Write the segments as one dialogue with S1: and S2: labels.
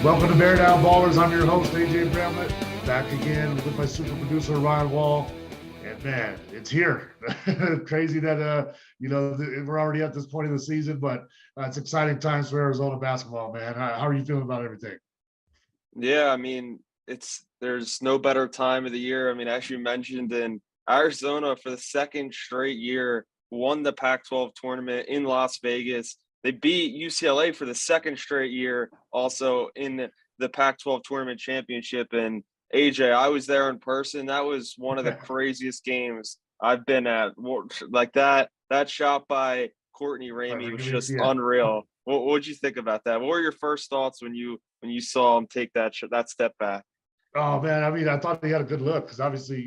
S1: Welcome to Bear Down Ballers. I'm your host, AJ Bramlett, back again with my super producer, Ryan Wall. And man, it's here. Crazy that, we're already at this point of the season, but it's exciting times for Arizona basketball, man. How are you feeling about everything?
S2: Yeah, I mean, there's no better time of the year. I mean, as you mentioned, in Arizona for the second straight year won the Pac-12 tournament in Las Vegas. They beat UCLA for the second straight year, also in the Pac-12 tournament championship. And AJ, I was there in person. That was one of the craziest games I've been at. Like that shot by Courtney Ramey was just unreal. What would you think about that? What were your first thoughts when you saw him take that step back?
S1: Oh man, I mean, I thought he had a good look because obviously,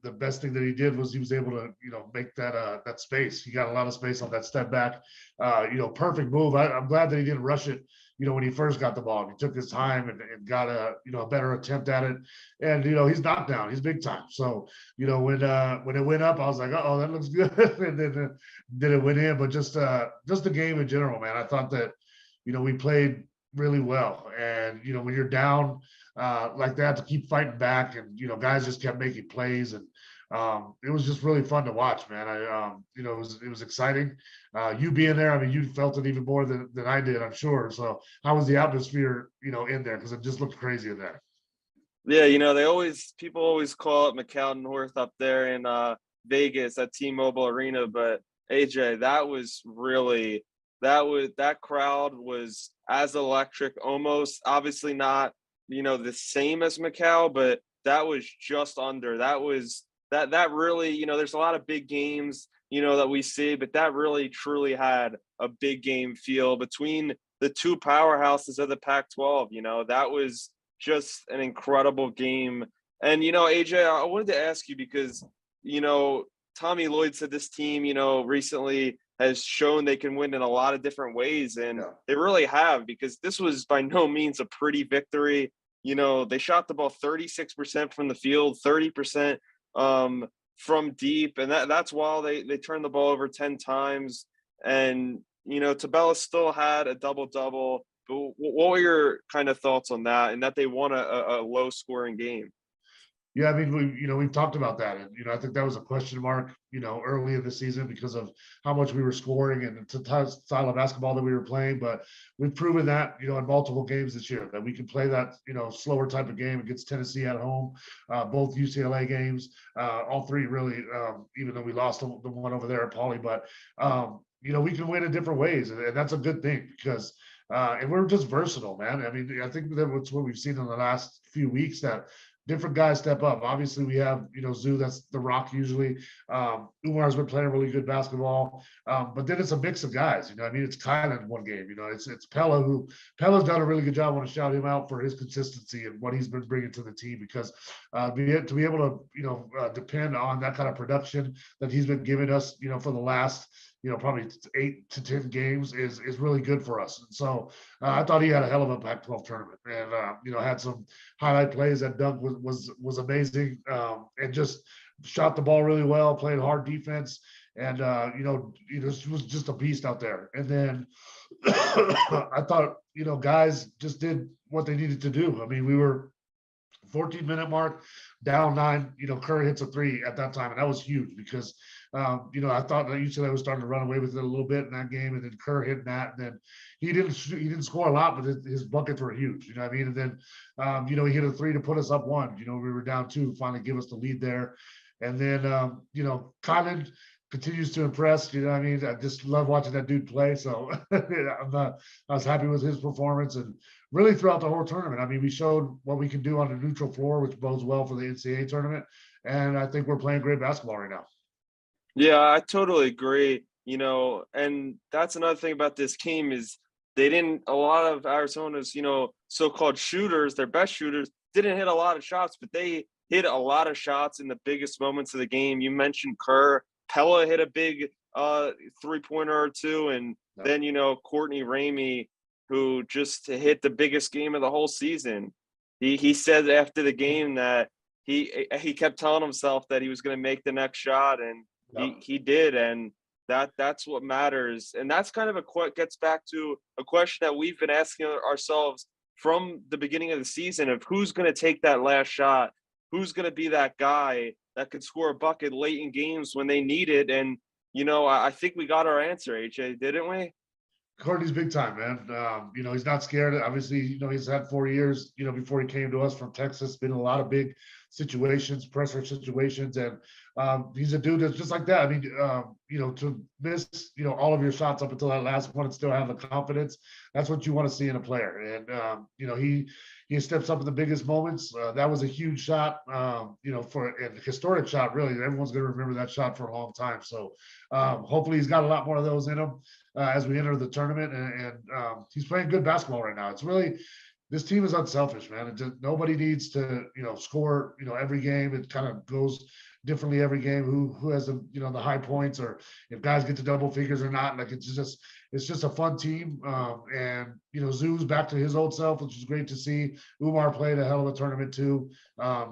S1: the best thing that he did was he was able to, make that space. He got a lot of space on that step back. Perfect move. I'm glad that he didn't rush it. When he first got the ball, he took his time and got a better attempt at it. And he's knocked down. He's big time. So when it went up, I was like, oh, that looks good. And then it went in. But just the game in general, man. I thought that we played really well. And when you're down like that, to keep fighting back, and guys just kept making plays, and it was just really fun to watch, man. It was exciting. You being there, I mean, you felt it even more than I did, I'm sure. So how was the atmosphere, in there? Because it just looked crazy in there.
S2: Yeah, people always call it McCown North up there in Vegas at T-Mobile Arena, but AJ, that crowd was as electric, almost, obviously not, the same as Macau, but that was just under. That really, there's a lot of big games, that we see, but that really truly had a big game feel between the two powerhouses of the Pac-12. That was just an incredible game. And, AJ, I wanted to ask you because, Tommy Lloyd said this team, recently has shown they can win in a lot of different ways. And They really have, because this was by no means a pretty victory. They shot the ball 36% from the field, 30% from deep. And that's while they turned the ball over 10 times. And, Tabella still had a double-double. But what were your kind of thoughts on that, and that they won a low-scoring game?
S1: Yeah, I mean, we've talked about that, and I think that was a question mark, early in the season because of how much we were scoring and the style of basketball that we were playing. But we've proven that, in multiple games this year, that we can play that, slower type of game against Tennessee at home, both UCLA games, all three really, even though we lost the one over there at Pauley. But we can win in different ways, and that's a good thing because. And we're just versatile, man. I mean, I think that's what we've seen in the last few weeks, that different guys step up. Obviously, we have, Zoo, that's the rock usually. Umar's been playing really good basketball. But then it's a mix of guys, I mean, it's Kylan in one game, it's Pella, Pella's done a really good job. I want to shout him out for his consistency and what he's been bringing to the team, because to be able to, depend on that kind of production that he's been giving us, for the last, probably 8 to 10 games is really good for us. And so I thought he had a hell of a Pac-12 tournament, and had some highlight plays. That dunk was amazing, and just shot the ball really well, played hard defense, and this was just a beast out there. And then I thought, guys just did what they needed to do. I mean, we were 14-minute mark, down 9. Kerr hits a 3 at that time, and that was huge because I thought that UCLA was starting to run away with it a little bit in that game, and then Kerr hit that, and then he didn't score a lot, but his buckets were huge. You know what I mean? And then he hit a 3 to put us up 1. We were down 2, finally give us the lead there, and then Kylan continues to impress. You know what I mean? I just love watching that dude play. So I was happy with his performance, and really throughout the whole tournament. I mean, we showed what we can do on a neutral floor, which bodes well for the NCAA tournament. And I think we're playing great basketball right now.
S2: Yeah, I totally agree. And that's another thing about this team is a lot of Arizona's, so-called shooters, their best shooters, didn't hit a lot of shots, but they hit a lot of shots in the biggest moments of the game. You mentioned Kerr. Pella hit a big 3-pointer or two, and then Courtney Ramey, who just hit the biggest game of the whole season. He said after the game that he kept telling himself that he was going to make the next shot, and he did, and that's what matters. And that's kind of gets back to a question that we've been asking ourselves from the beginning of the season of who's going to take that last shot, who's going to be that guy that could score a bucket late in games when they need it. And, I think we got our answer, AJ, didn't we?
S1: Courtney's big time, man. He's not scared. Obviously, he's had 4 years, before he came to us from Texas, been in a lot of big situations, pressure situations. And he's a dude that's just like that. I mean, to miss, all of your shots up until that last one and still have the confidence, that's what you want to see in a player. And, he steps up in the biggest moments. That was a huge shot, for a historic shot, really. Everyone's going to remember that shot for a long time. So hopefully he's got a lot more of those in him as we enter the tournament. And he's playing good basketball right now. It's really, this team is unselfish, man. Nobody needs to, score, every game. It kind of goes differently every game. Who has the, the high points, or if guys get to double figures or not. Like, it's just a fun team. And Zoo's back to his old self, which is great to see. Umar played a hell of a tournament too.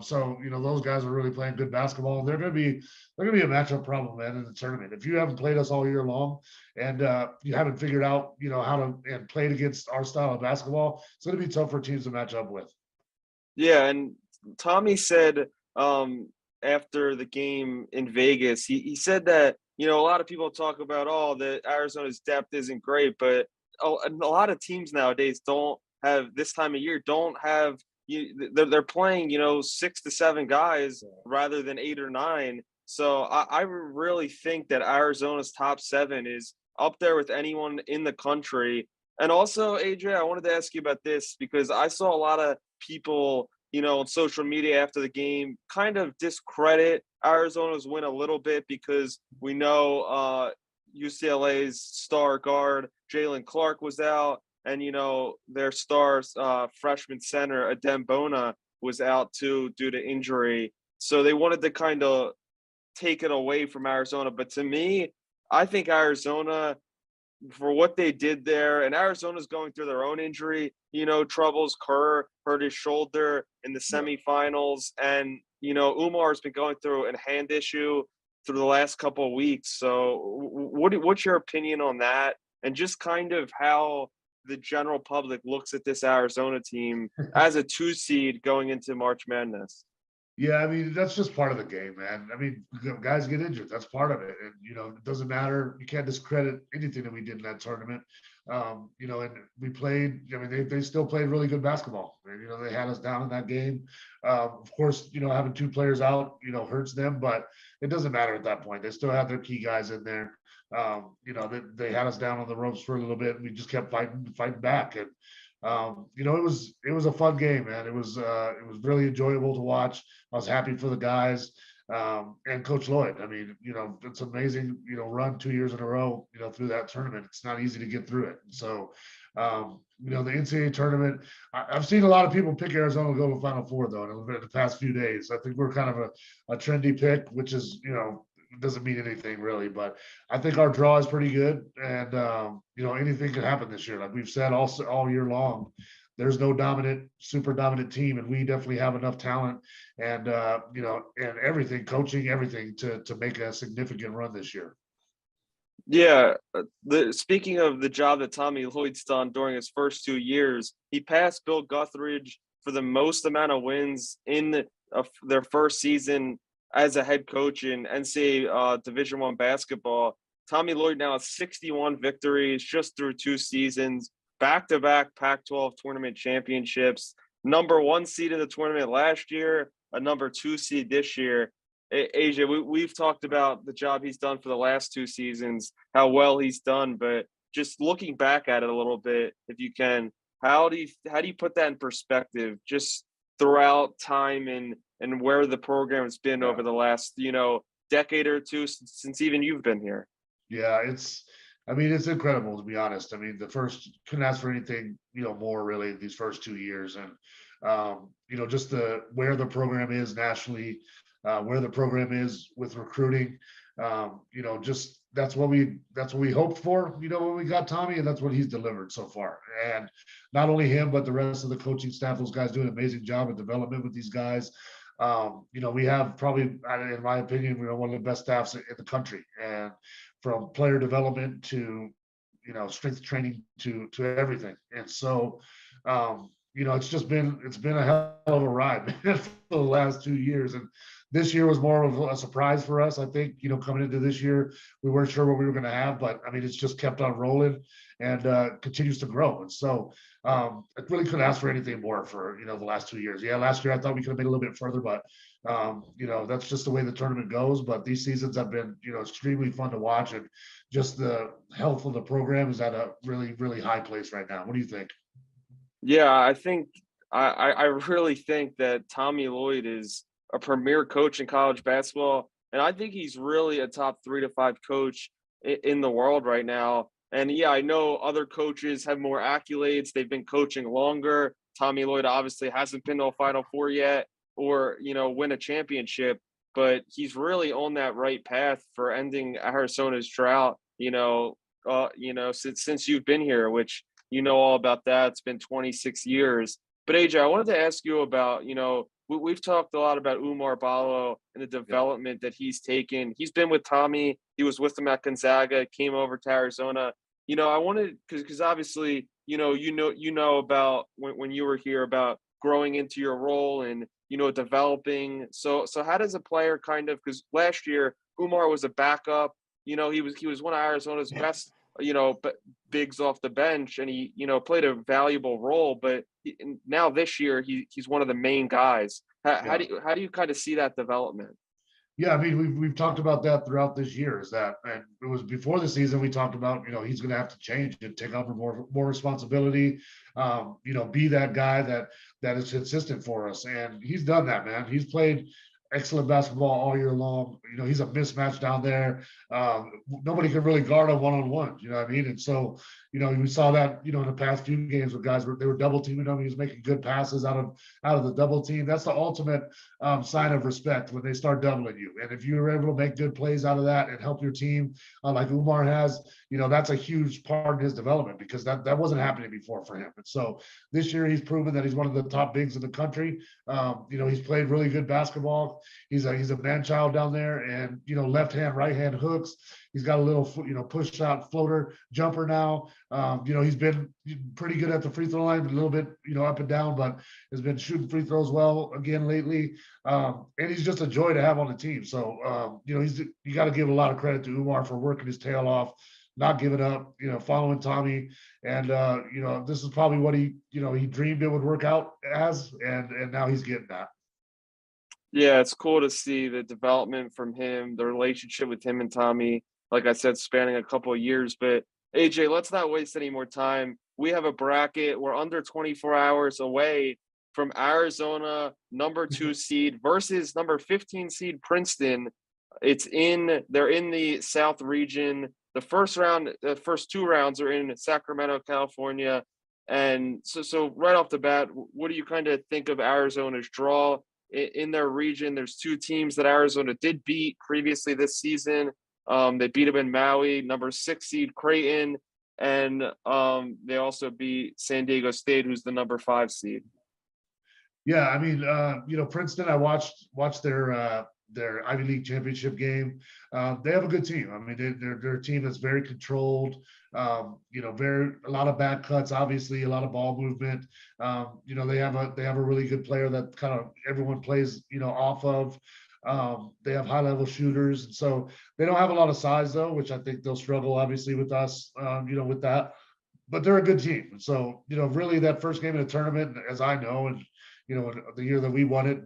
S1: So those guys are really playing good basketball. They're gonna be a matchup problem, man, in the tournament. If you haven't played us all year long and you haven't figured out how to and played against our style of basketball, it's gonna be tough for teams to match up with.
S2: Yeah, and Tommy said after the game in Vegas, he said that a lot of people talk about that Arizona's depth isn't great, but a lot of teams nowadays don't have this time of year don't have they're playing 6 to 7 guys rather than 8 or 9. So I really think that Arizona's top 7 is up there with anyone in the country. And also, AJ, I wanted to ask you about this because I saw a lot of people on social media after the game kind of discredit Arizona's win a little bit because we know UCLA's star guard, Jalen Clark, was out, and, their star freshman center, Adem Bona, was out too due to injury. So they wanted to kind of take it away from Arizona. But to me, I think Arizona, for what they did there, and Arizona's going through their own injury, troubles. Kerr hurt his shoulder in the semifinals, and Umar's been going through a hand issue through the last couple of weeks. So, what's your opinion on that, and just kind of how the general public looks at this Arizona team as a 2 seed going into March Madness?
S1: Yeah, I mean, that's just part of the game, man. I mean, guys get injured. That's part of it. And, it doesn't matter. You can't discredit anything that we did in that tournament. And we played, I mean, they still played really good basketball. And, they had us down in that game. Of course, having 2 players out, hurts them, but it doesn't matter at that point. They still have their key guys in there. They had us down on the ropes for a little bit, and we just kept fighting back. And, it was a fun game, man. It was really enjoyable to watch. I was happy for the guys and Coach Lloyd. I mean, it's amazing, run 2 years in a row, through that tournament. It's not easy to get through it. So, the NCAA tournament, I've seen a lot of people pick Arizona to go to the Final Four, though, in the past few days. I think we're kind of a trendy pick, which is, doesn't mean anything really, but I think our draw is pretty good, and anything can happen this year. Like we've said all year long, there's no super dominant team, and we definitely have enough talent and and everything, coaching, everything to make a significant run this year.
S2: Yeah, speaking of the job that Tommy Lloyd's done during his first 2 years, he passed Bill Guthridge for the most amount of wins in their first season as a head coach in NCAA Division I basketball. Tommy Lloyd now has 61 victories just through 2 seasons, back-to-back Pac-12 tournament championships, number 1 seed in the tournament last year, a number 2 seed this year. AJ, we've talked about the job he's done for the last 2 seasons, how well he's done, but just looking back at it a little bit, if you can, how do you put that in perspective, just throughout time and where the program has been over the last, decade or 2 since even you've been here?
S1: Yeah, it's incredible, to be honest. I mean, couldn't ask for anything, more really these first 2 years. And, just where the program is nationally, where the program is with recruiting, just that's what we hoped for, when we got Tommy, and that's what he's delivered so far. And not only him, but the rest of the coaching staff, those guys do an amazing job of development with these guys. We have probably, in my opinion, one of the best staffs in the country, and from player development to, strength training to everything. And so, it's been a hell of a ride, man, for the last 2 years. And this year was more of a surprise for us. I think, coming into this year, we weren't sure what we were going to have, but I mean, it's just kept on rolling and continues to grow. And so I really couldn't ask for anything more for, the last 2 years. Yeah, last year I thought we could have made a little bit further, but that's just the way the tournament goes. But these seasons have been, extremely fun to watch, and just the health of the program is at a really, really high place right now. What do you think?
S2: Yeah, I think I really think that Tommy Lloyd is a premier coach in college basketball, and I think he's really a top 3 to 5 coach in the world right now. And yeah, I know other coaches have more accolades. They've been coaching longer. Tommy Lloyd obviously hasn't been to a Final Four yet, or win a championship, but he's really on that right path for ending Arizona's drought. Since you've been here, which all about that. It's been 26 years. But AJ, I wanted to ask you about, we've talked a lot about Umar Baba and the development that he's taken. He's been with Tommy. He was with him at Gonzaga, came over to Arizona. I wanted, because obviously, about when you were here about growing into your role and, developing. So how does a player because last year Umar was a backup. He was one of Arizona's best bigs off the bench, and he played a valuable role, but now this year he's one of the main guys. How do you kind of see that development?
S1: Yeah, I mean, we've talked about that throughout this year. And it was before the season we talked about, he's going to have to change and take on more responsibility. Be that guy that is consistent for us, and he's done that, man. He's played excellent basketball all year long. He's a mismatch down there. Nobody can really guard him one-on-one. You know what I mean? And so, we saw that, in the past few games with guys where they were double teaming him. He was making good passes out of the double team. That's the ultimate sign of respect when they start doubling you. And if you're able to make good plays out of that and help your team, like Umar has, that's a huge part of his development, because that wasn't happening before for him. And so this year he's proven that he's one of the top bigs in the country. He's played really good basketball. He's a man child down there, and left hand, right hand hooks. He's got a little push shot floater jumper now. He's been pretty good at the free throw line, a little bit up and down, but has been shooting free throws well again lately. And he's just a joy to have on the team. So you got to give a lot of credit to Umar for working his tail off, not giving up, following Tommy. And this is probably what he dreamed it would work out as, and now he's getting that.
S2: Yeah, it's cool to see the development from him, the relationship with him and Tommy, like I said, spanning a couple of years. But AJ, let's not waste any more time. We have a bracket. We're under 24 hours away from Arizona, number 2 seed, versus number 15 seed Princeton. They're in the South region. The first 2 rounds are in Sacramento, California. And so right off the bat, what do you kind of think of Arizona's draw? In their region, there's 2 teams that Arizona did beat previously this season. They beat them in Maui, number 6 seed Creighton, and they also beat San Diego State, who's the number 5 seed.
S1: Yeah, I mean, Princeton. I watched their Ivy League championship game. They have a good team. I mean, they're a team that's very controlled. A lot of back cuts, obviously a lot of ball movement. They have a really good player that kind of everyone plays, off of. They have high level shooters, and so they don't have a lot of size though, which I think they'll struggle obviously with us, with that. But they're a good team. And so, really that first game of the tournament, as I know, and the year that we won it,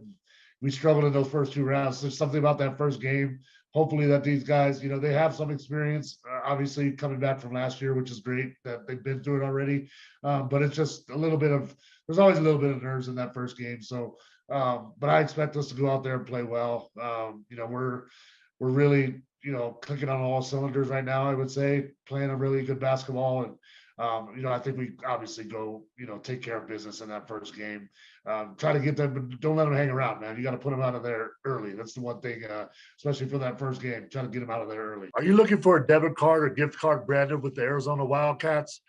S1: we struggled in those first 2 rounds. There's something about that first game. Hopefully that these guys, they have some experience, obviously coming back from last year, which is great that they've been through it already. But it's just there's always a little bit of nerves in that first game. So, but I expect us to go out there and play well. We're really, clicking on all cylinders right now, I would say, playing a really good basketball. And, I think we obviously go, take care of business in that first game. Try to get them, but don't let them hang around, man. You got to put them out of there early. That's the one thing, especially for that first game. Try to get them out of there early. Are you looking for a debit card or gift card branded with the Arizona Wildcats?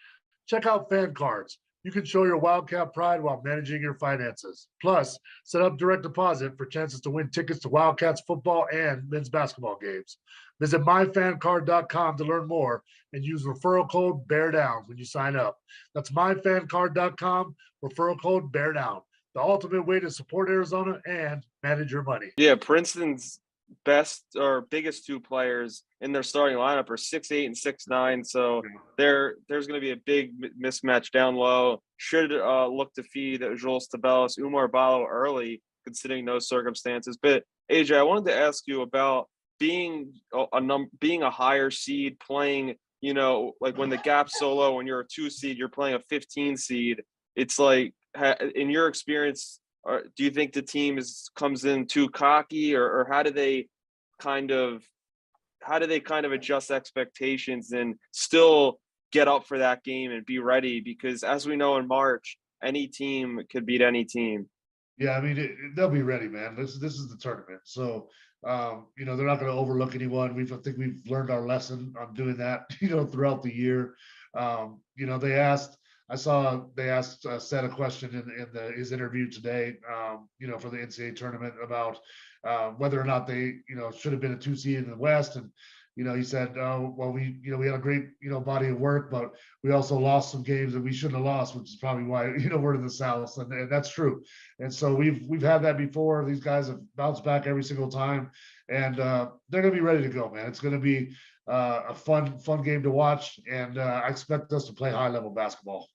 S1: Check out Fan Cards. You can show your Wildcat pride while managing your finances. Plus, set up direct deposit for chances to win tickets to Wildcats football and men's basketball games. Visit myfancard.com to learn more and use referral code BEARDOWN when you sign up. That's myfancard.com, referral code BEARDOWN. The ultimate way to support Arizona and manage your money.
S2: Yeah, Princeton's best or biggest two players in their starting lineup are 6'8" and 6'9". So there's going to be a big mismatch down low. Should look to feed Jules Tabellis, Umar Baba early, considering those circumstances. But AJ, I wanted to ask you about being being a higher seed, playing, like when the gap's so low, when you're a 2 seed, you're playing a 15 seed. It's like, in your experience, do you think the team comes in too cocky, or how do they kind of adjust expectations and still get up for that game and be ready? Because as we know, in March, any team could beat any team.
S1: Yeah, I mean, they'll be ready, man. This is the tournament, so they're not going to overlook anyone. I think we've learned our lesson on doing that, throughout the year. They asked. I saw they asked Seth a question in his interview today, for the NCAA tournament about whether or not they, should have been a 2 seed in the West. And, he said, oh, well, we had a great, body of work, but we also lost some games that we shouldn't have lost, which is probably why, we're in the South. And that's true. And so we've had that before. These guys have bounced back every single time, and they're going to be ready to go, man. It's going to be a fun game to watch. And I expect us to play high level basketball.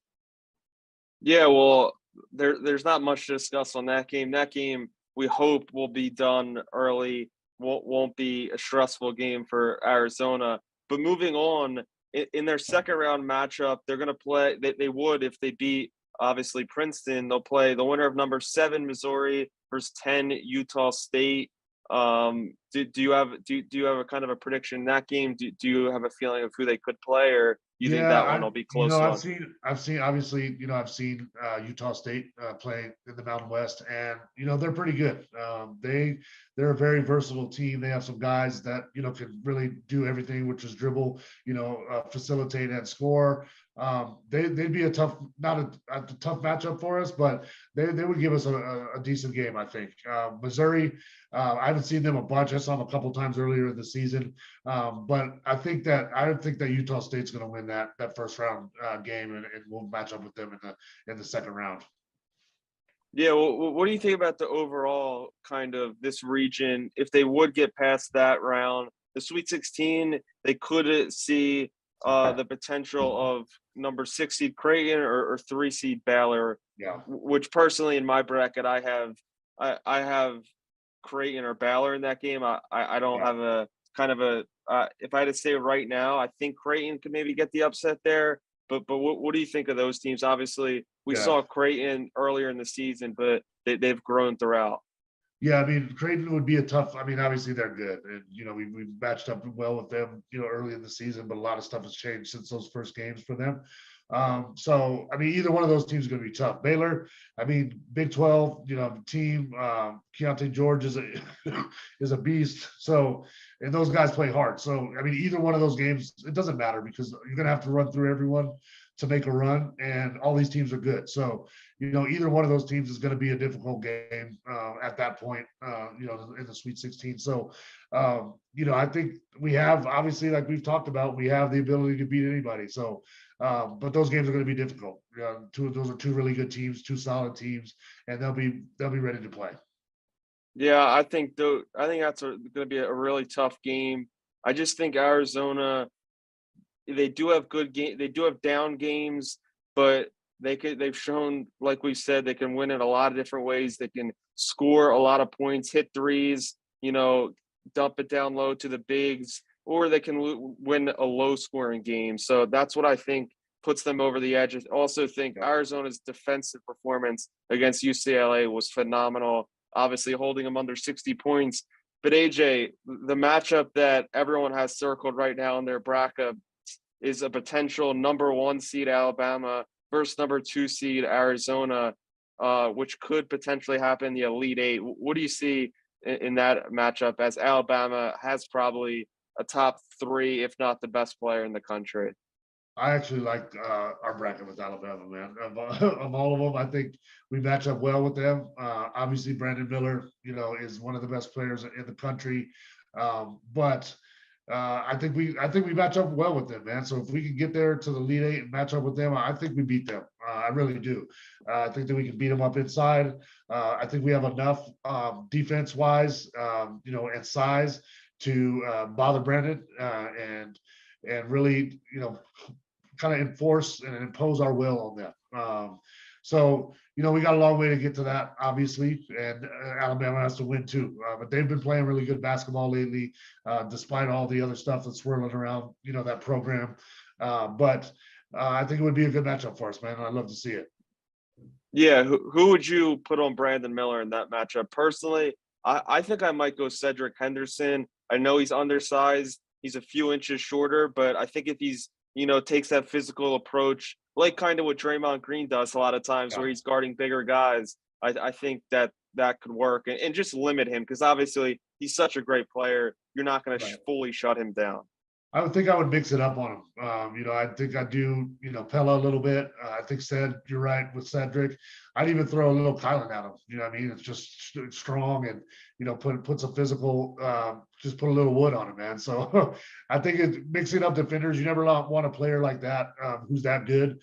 S2: Yeah, well, there's not much to discuss on that game. That game, we hope, will be done early. Won't be a stressful game for Arizona. But moving on, in their second round matchup, they're going to play. They would, if they beat, obviously, Princeton. They'll play the winner of number 7 Missouri versus 10 Utah State. Do you have a kind of a prediction in that game? Do you have a feeling of who they could play, or you think that one will be close?
S1: I've seen obviously, I've seen Utah State play in the Mountain West, and they're pretty good. They're a very versatile team. They have some guys that can really do everything, which is dribble, facilitate and score. They'd be a tough matchup for us, but they would give us a decent game, I think. Missouri, I haven't seen them a bunch. I saw them a couple times earlier in the season, but I think that Utah State's going to win that first round game, and we'll match up with them in the second round.
S2: Yeah, well, what do you think about the overall kind of this region? If they would get past that round, the Sweet 16, they could see the potential of number 6 seed Creighton or 3 seed Baylor.
S1: Yeah.
S2: Which personally in my bracket I have Creighton or Baylor in that game. I don't have a kind of a if I had to say right now, I think Creighton could maybe get the upset there. But what do you think of those teams? Obviously, we saw Creighton earlier in the season, but they've grown throughout.
S1: Yeah, I mean, Creighton would be obviously they're good. And, we matched up well with them, early in the season, but a lot of stuff has changed since those first games for them. So, I mean, either one of those teams is going to be tough. Baylor, I mean, Big 12, team, Keontae George is a beast. So, and those guys play hard. So, I mean, either one of those games, it doesn't matter because you're going to have to run through everyone to make a run, and all these teams are good. So, either one of those teams is going to be a difficult game at that point, in the Sweet 16. So, I think we have, obviously, like we've talked about, we have the ability to beat anybody. So, but those games are going to be difficult. Those are two really good teams, two solid teams, and they'll be ready to play.
S2: Yeah, I think that's going to be a really tough game. I just think Arizona, they do have good game. They do have down games, but they've shown, like we said, they can win in a lot of different ways. They can score a lot of points, hit threes, dump it down low to the bigs, or they can win a low scoring game. So that's what I think puts them over the edge. I also think Arizona's defensive performance against UCLA was phenomenal, obviously holding them under 60 points. But AJ, the matchup that everyone has circled right now in their bracket is a potential number 1 seed Alabama versus number 2 seed Arizona, which could potentially happen in the Elite Eight. What do you see in that matchup, as Alabama has probably a top 3, if not the best player in the country?
S1: I actually like our bracket with Alabama, man. Of all of them, I think we match up well with them. Obviously, Brandon Miller, is one of the best players in the country. But I think we match up well with them, man. So if we can get there to the Elite Eight and match up with them, I think we beat them. I really do. I think that we can beat them up inside. I think we have enough defense wise, and size to bother Brandon and really, kind of enforce and impose our will on them. So, we got a long way to get to that, obviously, and Alabama has to win too. But they've been playing really good basketball lately, despite all the other stuff that's swirling around, that program. But I think it would be a good matchup for us, man. I'd love to see it.
S2: Yeah, who would you put on Brandon Miller in that matchup? Personally, I think I might go Cedric Henderson. I know he's undersized. He's a few inches shorter, but I think if he's takes that physical approach, like kind of what Draymond Green does a lot of times,
S1: Yeah.
S2: where he's guarding bigger guys. I think that could work and just limit him, because obviously he's such a great player. You're not going to fully shut him down.
S1: I would think I would mix it up on him. I think I do, Pella a little bit. I think you're right with Cedric. I'd even throw a little Kylan at him. You know what I mean? It's just strong and, put some physical, just put a little wood on him, man. So I think it's mixing up defenders. You never want a player like that who's that good.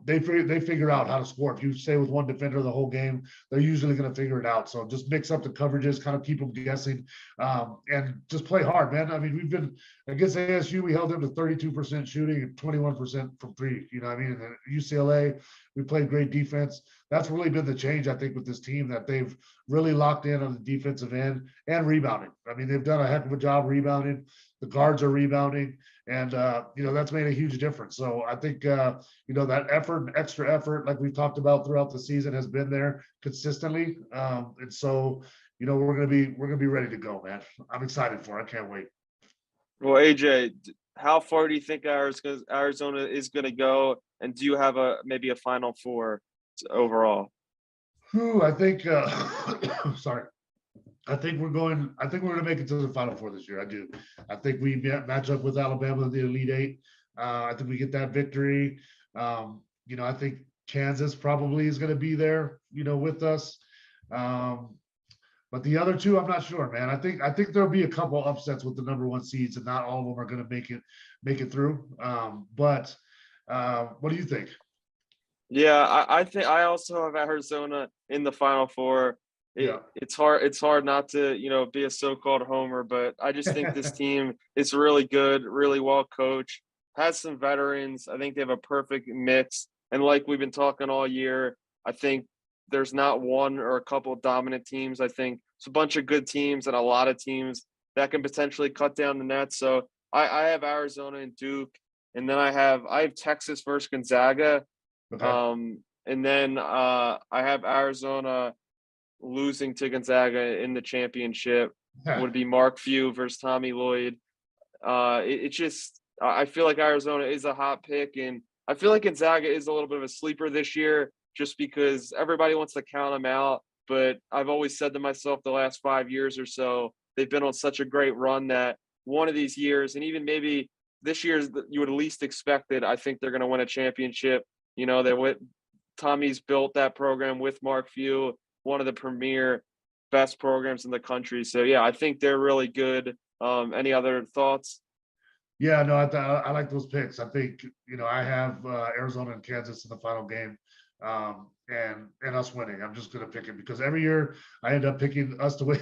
S1: They figure out how to score. If you stay with one defender the whole game, they're usually going to figure it out. So just mix up the coverages, kind of keep them guessing, and just play hard, man. I mean, we've been against ASU, we held them to 32% shooting and 21% from three. You know what I mean? And at UCLA, we played great defense. That's really been the change, I think, with this team, that they've really locked in on the defensive end and rebounding. I mean, they've done a heck of a job rebounding. The guards are rebounding, and that's made a huge difference. So I think that effort and extra effort, like we've talked about throughout the season, has been there consistently. And so we're gonna be ready to go, man. I'm excited for it. I can't wait.
S2: Well, AJ, how far do you think Arizona is going to go, and do you have maybe a Final Four overall?
S1: I think. Sorry. I think we're going to make it to the Final Four this year. I do. I think we match up with Alabama in the Elite Eight. I think we get that victory. I think Kansas probably is going to be there, with us. But the other two, I'm not sure, man. I think there'll be a couple upsets with the number one seeds, and not all of them are going to make it through. But what do you think?
S2: Yeah, I think I also have Arizona in the Final Four. It's hard not to be a so-called homer, but I just think this team is really good, really well coached, has some veterans. I think they have a perfect mix, and like we've been talking all year, I think there's not one or a couple of dominant teams. I think it's a bunch of good teams and a lot of teams that can potentially cut down the nets. So I have Arizona and Duke, and then I have Texas versus Gonzaga.
S1: Okay.
S2: And then I have Arizona losing to Gonzaga in the championship. Would be Mark Few versus Tommy Lloyd. It's just I feel like Arizona is a hot pick, and I feel like Gonzaga is a little bit of a sleeper this year, just because everybody wants to count them out. But I've always said to myself the last 5 years or so, they've been on such a great run that one of these years, and even maybe this year, you would at least expect it. I think they're going to win a championship. Tommy's built that program with Mark Few, one of the premier best programs in the country. So, yeah, I think they're really good. Any other thoughts?
S1: Yeah, no, I like those picks. I think, I have Arizona and Kansas in the final game, and us winning. I'm just going to pick it because every year I end up picking us to win.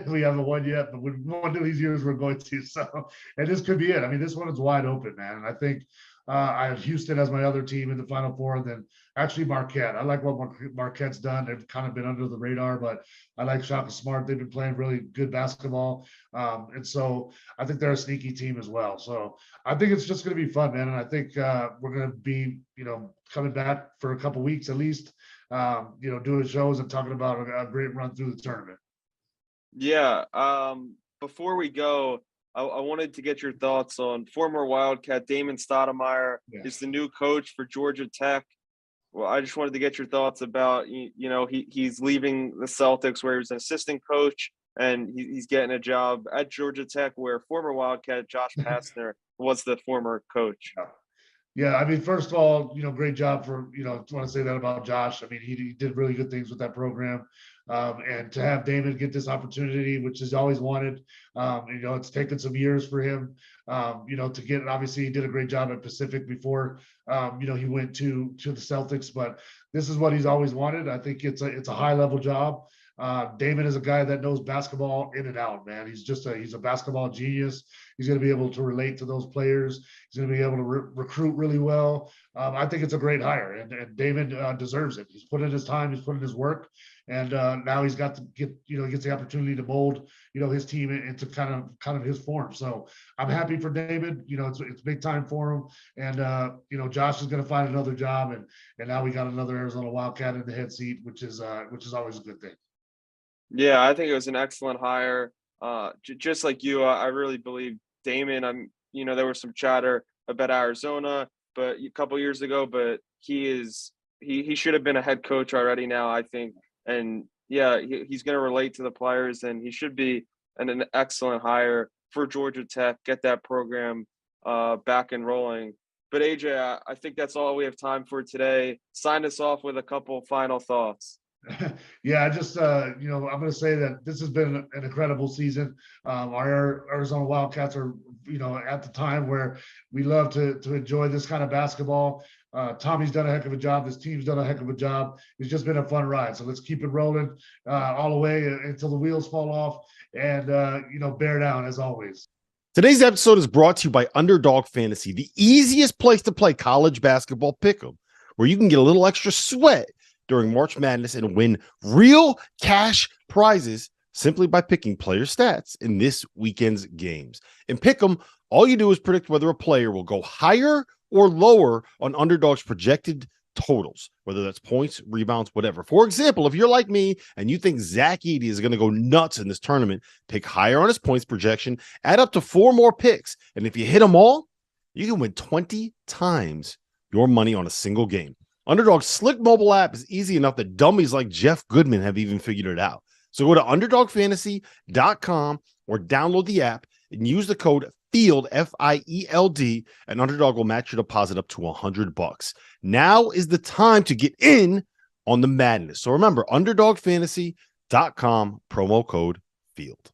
S1: We haven't won yet, but one of these years we're going to. So, and this could be it. I mean, this one is wide open, man. And I think I have Houston as my other team in the Final Four, and then actually Marquette. I like what Marquette's done. They've kind of been under the radar, but I like Shaka Smart. They've been playing really good basketball. And so I think they're a sneaky team as well. So I think it's just going to be fun, man. And I think we're going to be, coming back for a couple weeks at least, doing shows and talking about a great run through the tournament.
S2: Yeah. Before we go, I wanted to get your thoughts on former Wildcat Damon Stoudamire is the new coach for Georgia Tech. Well, I just wanted to get your thoughts about, he's leaving the Celtics where he was an assistant coach, and he's getting a job at Georgia Tech where former Wildcat Josh Pastner was the former coach.
S1: Yeah, I mean, first of all, great job for, I want to say that about Josh. I mean, he did really good things with that program. And to have Damon get this opportunity, which he's always wanted, it's taken some years for him, to get it. Obviously, he did a great job at Pacific before, he went to the Celtics, but this is what he's always wanted. I think it's a high level job. Damon is a guy that knows basketball in and out, man. He's a basketball genius. He's going to be able to relate to those players. He's going to be able to recruit really well. I think it's a great hire, and Damon deserves it. He's put in his time, he's put in his work, and now he's got to gets the opportunity to mold, his team into kind of his form. So I'm happy for Damon. It's big time for him, and Josh is going to find another job, and now we got another Arizona Wildcat in the head seat, which is always a good thing.
S2: Yeah, I think it was an excellent hire. Just like you, I really believe Damon. There was some chatter about Arizona, but a couple years ago, but he should have been a head coach already now, I think. And yeah, he's going to relate to the players, and he should be an excellent hire for Georgia Tech. Get that program back and rolling. But AJ, I think that's all we have time for today. Sign us off with a couple final thoughts.
S1: Yeah, I just I'm going to say that this has been an incredible season. Our Arizona Wildcats are at the time where we love to enjoy this kind of basketball. Tommy's done a heck of a job. This team's done a heck of a job. It's just been a fun ride. So let's keep it rolling all the way until the wheels fall off, and bear down as always.
S3: Today's episode is brought to you by Underdog Fantasy, the easiest place to play college basketball pick'em, where you can get a little extra sweat during March Madness and win real cash prizes simply by picking player stats in this weekend's games. In Pick'em, all you do is predict whether a player will go higher or lower on Underdog's projected totals, whether that's points, rebounds, whatever. For example, if you're like me and you think Zach Edey is going to go nuts in this tournament, pick higher on his points projection, add up to 4 more picks, and if you hit them all, you can win 20 times your money on a single game. Underdog's slick mobile app is easy enough that dummies like Jeff Goodman have even figured it out. So go to UnderdogFantasy.com or download the app and use the code FIELD, FIELD, and Underdog will match your deposit up to $100. Now is the time to get in on the madness. So remember, UnderdogFantasy.com, promo code FIELD.